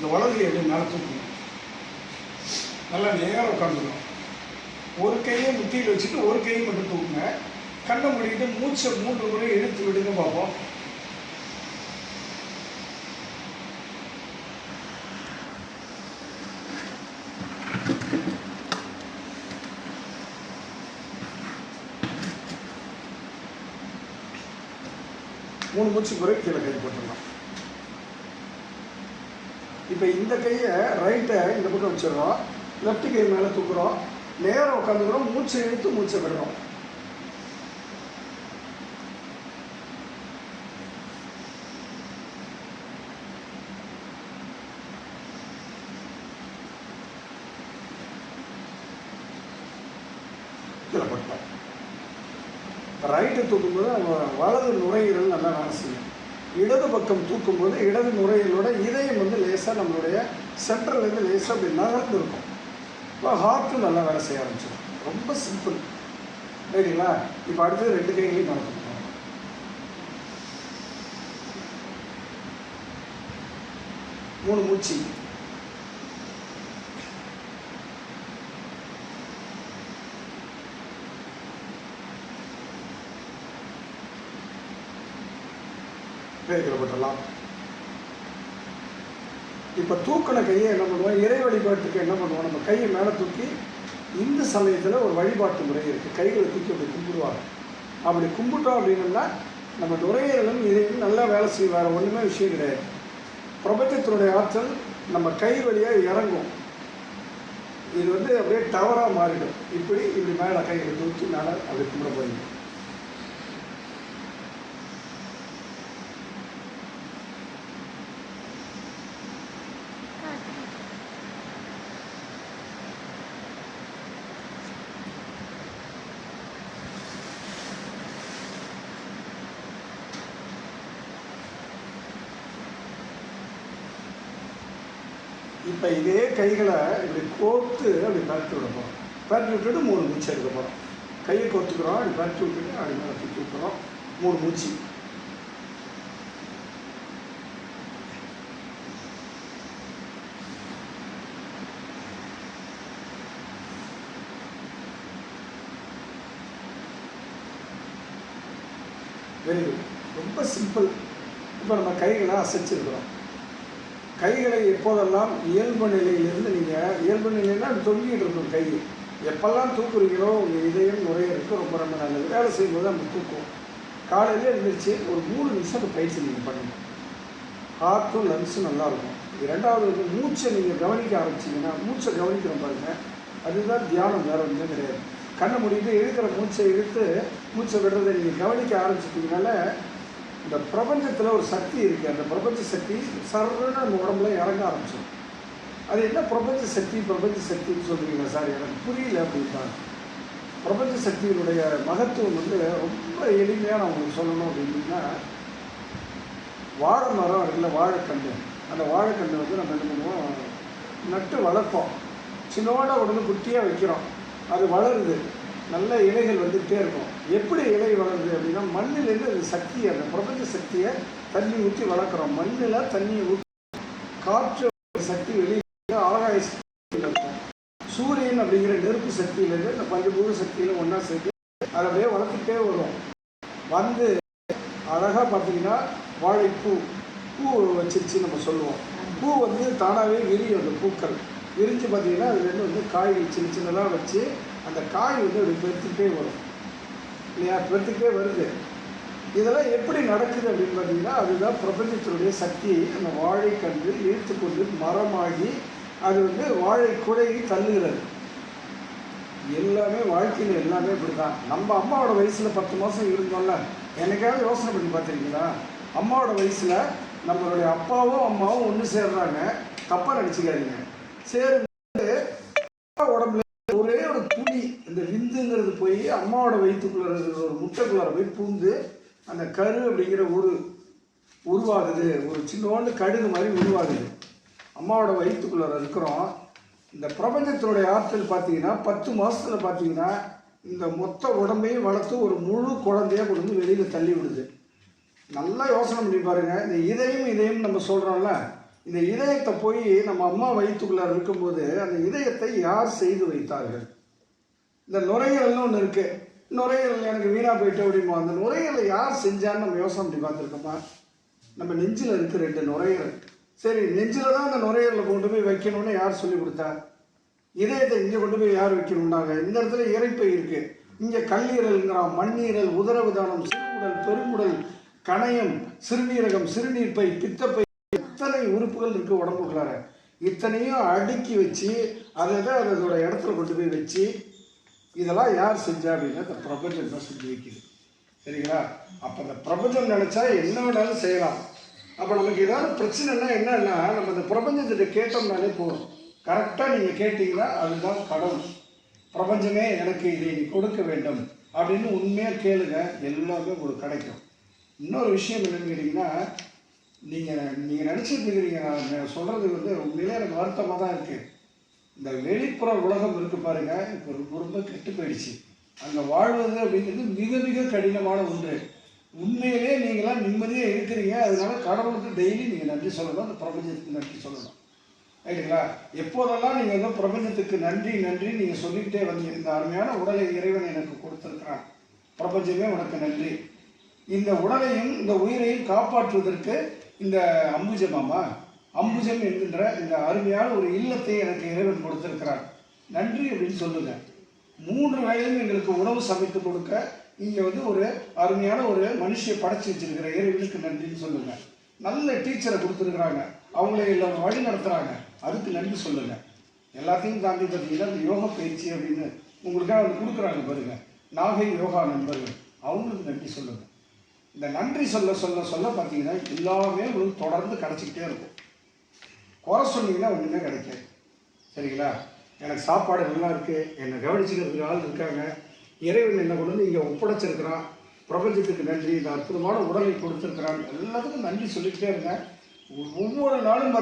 இந்த வலது கையை எப்படி மேலே தூக்கணும், நல்லா நேரம் உட்காந்துக்கணும். ஒரு கையை முட்டியில் வச்சுட்டு ஒரு கையை மட்டும் தூக்குங்க. கண்ணை மூடிக்கிட்டு மூச்சை 3 முறை இழுத்து விடுங்க பார்ப்போம். மூணு மூச்சு முறை கீழே கை போட்டுடலாம். இப்போ இந்த கையை ரைட்டை இந்த பக்கம் வச்சிடறோம், லெஃப்ட் கை மேலே தூக்குறோம், நேரம் உட்காந்துக்கிறோம், மூச்சை இழுத்து மூச்சை விடுறோம். கீழே போட்டோம். ரைட்டை தூக்கும்போது நம்ம வலது நுரையீரல் நல்லா வேலை செய்யும். இடது பக்கம் தூக்கும்போது இடது நுரையீரலோட இதயம் வந்து லேசாக நம்மளுடைய சென்ட்ரல்லேருந்து லேசாக அப்படி நகர்ந்து இருக்கும். இப்போ ஹார்ட்டும் நல்லா வேலை செய்ய ஆரம்பிச்சிடும். ரொம்ப சிம்பிள், ரைட்டுங்களா? இப்போ அடுத்தது 2 கைகளையும் நடத்துக்கணும். மூணு மூச்சு. கைகளை போட்டுடலாம். இப்போ தூக்கின கையை என்ன பண்ணுவோம், இறை வழிபாட்டுக்கு என்ன பண்ணுவோம், நம்ம கையை மேலே தூக்கி இந்த சமயத்தில் ஒரு வழிபாட்டு முறை இருக்குது. கைகளை தூக்கி அப்படி கும்பிடுவாங்க. அப்படி கும்பிட்டோம் அப்படின்னா நம்ம நுரையீரலும் இதையும் நல்லா வேலை செய்யும். வேறு ஒன்றுமே விஷயம் கிடையாது. பிரபஞ்சத்தினுடைய ஆற்றல் நம்ம கை வழியாக இறங்கும். இது வந்து அப்படியே டவராக மாறிடும். இப்படி மேலே கைகளை தூக்கி மேலே அப்படி கும்பிட போயிடும். இப்போ இதே கைகளை இப்படி கோர்த்து அப்படி பரட்டி விட போகிறோம். பரட்டி விட்டுட்டு 3 மூச்சு எடுக்க போகிறோம். கையை கோர்த்துக்கிறோம், அப்படி பரட்டி விட்டுட்டு அப்படி மேலே தூக்கி விட்டுறோம். 3 மூச்சு. Very good. ரொம்ப சிம்பிள். இப்போ நம்ம கைகளை அசைச்சிருக்கிறோம். கைகளை எப்போதெல்லாம் இயல்பு நிலையிலிருந்து நீங்கள் இயல்பு நிலைன்னா அது தொங்கிட்டு இருக்கும். கை எப்பெல்லாம் தூக்குறீங்களோ உங்கள் இதயம் நுரையீரலுக்கு ரொம்ப ரொம்ப நல்லது. வேலை செய்யும்போது நம்ம தூக்குவோம். காலையிலே எழுந்திரிச்சு ஒரு 3 நிமிஷம் பயிற்சி நீங்கள் பண்ணணும். ஹார்ட்டும் லங்ஸும் நல்லாயிருக்கும். ரெண்டாவது வந்து மூச்சை நீங்கள் கவனிக்க ஆரம்பிச்சிங்கன்னா, மூச்சை கவனிக்கிறோம் பாருங்கள், அதுதான் தியானம், வேறு ஒன்றுமே கிடையாது. கண்ணை மூடிட்டு இழுக்கிற மூச்சை இழுத்து மூச்சை விடுறதை நீங்கள் கவனிக்க ஆரம்பிச்சிட்டிங்கனால இந்த பிரபஞ்சத்தில் ஒரு சக்தி இருக்குது. அந்த பிரபஞ்ச சக்தி சர்வன்னு நம்ம உடம்புல இறங்க ஆரம்பிச்சோம். அது என்ன பிரபஞ்ச சக்தின்னு சொல்கிறீங்களா சார், எனக்கு புரியல அப்படின்னா. பிரபஞ்ச சக்தியினுடைய மகத்துவம் வந்து ரொம்ப எளிமையாக நான் உங்களுக்கு சொல்லணும் அப்படின்னா, வாழை மரம் இருக்குல்ல, வாழைக்கன்று. அந்த வாழைக்கன்று வந்து நம்ம என்ன பண்ணுவோம், நட்டு வளர்ப்போம். சின்னோட உடனே குட்டியாக வைக்கிறோம். அது வளருது, நல்ல இலைகள் வந்துகிட்டே இருக்கும். எப்படி இலை வளருது அப்படின்னா, மண்ணிலேருந்து அது சக்தியை, அந்த பிரபஞ்ச சக்தியை தண்ணி ஊற்றி வளர்க்குறோம். மண்ணில் தண்ணியை ஊற்றி காற்று சக்தி வெளியே ஆகாய சக்தி இருக்கும். சூரியன் அப்படிங்கிற நெருப்பு சக்தியிலேருந்து இந்த பஞ்சபூத சக்தியில் ஒன்றா சேர்த்து அதை அப்படியே வளர்த்துக்கிட்டே வரும். வந்து அழகாக பார்த்தீங்கன்னா வாழைப்பூ வச்சிருச்சு நம்ம சொல்லுவோம். பூ வந்து தானாகவே விரியும். அந்த பூக்கள் விரிஞ்சு பார்த்தீங்கன்னா அதுலேருந்து வந்து காய்கள் சின்ன சின்னதாக வச்சு அந்த காய் வந்து அப்படி பெருத்துக்கிட்டே வரும் இல்லையா, பெருத்துக்கிட்டே வருது. இதெல்லாம் எப்படி நடக்குது அப்படின்னு பார்த்தீங்கன்னா, அதுதான் பிரபஞ்சத்தினுடைய சக்தியை அந்த வாழைக்கன்று இழுத்து கொண்டு மரமாகி அது வந்து வாழை குடையை தள்ளுகிறது. எல்லாமே வாழ்க்கையில் எல்லாமே இப்படி தான். நம்ம அம்மாவோட வயசில் 10 மாதம் இருந்தோம்ல, எனக்காவது யோசனை பண்ணி பார்த்துருக்கீங்களா? அம்மாவோட வயசில் நம்மளுடைய அப்பாவும் அம்மாவும் ஒன்று சேர்றாங்க, தப்பாக நினச்சிக்காதீங்க. சேரும்போது உடம்புல ஒரே ஒரு துளி இந்த விந்துங்கிறது போய் அம்மாவோட வயிற்றுக்குள்ள இருக்கிற ஒரு முட்டைக்குள்ளார போய் பூந்து அந்த கரு அப்படிங்கிற உருவாகுது. ஒரு சின்னோண்டு கடுகு மாதிரி உருவாகுது. அம்மாவோட வயிற்றுக்குள்ளார இருக்கிறோம். இந்த பிரபஞ்சத்தினுடைய ஆற்றல் பார்த்தீங்கன்னா 10 மாதத்தில் பார்த்தீங்கன்னா இந்த மொத்த உடம்பையும் வளர்த்து ஒரு முழு குழந்தையாக கொண்டு வந்து வெளியில் தள்ளி விடுது. நல்லா யோசனை பண்ணி பாருங்கள். இந்த இதயம் நம்ம சொல்கிறோம்ல, இந்த இதயத்தை போய் நம்ம அம்மா வயிற்றுக்குள்ளே இருக்கும்போது அந்த இதயத்தை யார் செய்து வைத்தார்கள்? இந்த நுரையீரல்னு ஒன்று இருக்கு. நுரையீரல் எனக்கு வீணாக போயிட்டு அப்படிமா, அந்த நுரையீரலை யார் செஞ்சான்னு நம்ம யோசனை பண்ணி பார்த்துருக்கோமா? நம்ம நெஞ்சில் இருக்கு 2 நுரையீரல். சரி, நெஞ்சில் தான் அந்த நுரையீரலை கொண்டு போய் வைக்கணும்னு யார் சொல்லி கொடுத்தா? இதயத்தை இங்கே கொண்டு போய் யார் வைக்கணும்னாங்க? இந்த இடத்துல இறைப்பை இருக்கு, இங்கே கல்லீரல்ங்கிறான், மண்ணீரல், உதரவிதானம், சிறுகுடல், பெருங்குடல், கணையம், சிறுநீரகம், சிறுநீர்ப்பை, பித்தப்பை, இத்தனை உறுப்புகள் இருக்கு உடம்புக்குள்ளார. இத்தனையும் அடுக்கி வச்சு அதை தான் அதோட இடத்துல கொண்டு போய் வச்சு இதெல்லாம் யார் செஞ்சா அப்படின்னா இந்த பிரபஞ்சம் தான் செஞ்சு வைக்குது. சரிங்களா? அப்போ இந்த பிரபஞ்சம் நினைச்சா என்ன வேணாலும் செய்யலாம். அப்போ நமக்கு ஏதாவது பிரச்சனைனா என்னன்னா, நம்ம இந்த பிரபஞ்சத்திட்ட கேட்டோம்னாலே போதும். கரெக்டாக நீங்கள் கேட்டீங்கன்னா அதுதான் கடவுள். பிரபஞ்சமே எனக்கு இதை நீ கொடுக்க வேண்டும் அப்படின்னு உண்மையாக கேளுங்க, எல்லாமே உங்களுக்கு கிடைக்கும். இன்னொரு விஷயம் என்னன்னு கேட்டிங்கன்னா, நீங்கள் நினச்சிட்டு இருக்கிறீங்க, நான் சொல்கிறது வந்து உண்மையிலே எனக்கு வருத்தமாக தான் இருக்குது. இந்த வெளிப்புற உலகம் இருக்குது பாருங்க, இப்போ ரொம்ப கெட்டு போயிடுச்சு. அங்கே வாழ்வது அப்படிங்கிறது மிக மிக கடினமான ஒன்று. உண்மையிலே நீங்களாம் நிம்மதியாக இருக்கிறீங்க, அதனால கடவுளுக்கு டெய்லி நீங்கள் நன்றி சொல்லணும், அந்த பிரபஞ்சத்துக்கு நன்றி சொல்லணும். ரைட்டுங்களா? எப்போதெல்லாம் நீங்கள் வந்து பிரபஞ்சத்துக்கு நன்றி நன்றி நீங்கள் சொல்லிக்கிட்டே வந்தீங்க, இந்த அருமையான உடலை இறைவன் எனக்கு கொடுத்துருக்கிறான், பிரபஞ்சமே உனக்கு நன்றி. இந்த உடலையும் இந்த உயிரையும் காப்பாற்றுவதற்கு இந்த அம்புஜம் என்கின்ற இந்த அருமையான ஒரு இல்லத்தை எனக்கு இறைவன் கொடுத்திருக்கிறார், நன்றி அப்படின்னு சொல்லுங்க. 3 வேளையும் எங்களுக்கு உணவு சமைத்து கொடுக்க இங்கே வந்து ஒரு அருமையான ஒரு மனுஷியை படைச்சி வச்சிருக்கிற இறைவனுக்கு நன்றின்னு சொல்லுங்க. நல்ல டீச்சரை கொடுத்துருக்குறாங்க, அவங்கள எல்லாம் வழி நடத்துகிறாங்க, அதுக்கு நன்றி சொல்லுங்க. எல்லாத்தையும் தாண்டி பார்த்தீங்கன்னா இந்த யோகா பயிற்சி அப்படின்னு உங்களுக்காக அவங்க கொடுக்குறாங்க பாருங்க, நாகை யோகா நண்பர்கள், அவங்களுக்கு நன்றி சொல்லுங்க. இந்த நன்றி சொல்ல சொல்ல சொல்ல பார்த்தீங்கன்னா எல்லாமே உங்களுக்கு தொடர்ந்து கிடச்சிக்கிட்டே இருக்கும். குறை சொன்னீங்கன்னா ஒன்றுமே கிடைக்காது. சரிங்களா? எனக்கு சாப்பாடு நல்லா இருக்குது, என்னை கவனிச்சுக்கிறதுக்கு ஆள் இருக்காங்க, இறைவன் என்னை கொண்டு வந்து இங்கே ஒப்படைச்சிருக்கிறான், பிரபஞ்சத்துக்கு நன்றி, இந்த அற்புதமான உடலை கொடுத்துருக்கிறான், எல்லாத்துக்கும் நன்றி சொல்லிக்கிட்டே இருங்க. ஒவ்வொரு நாளும்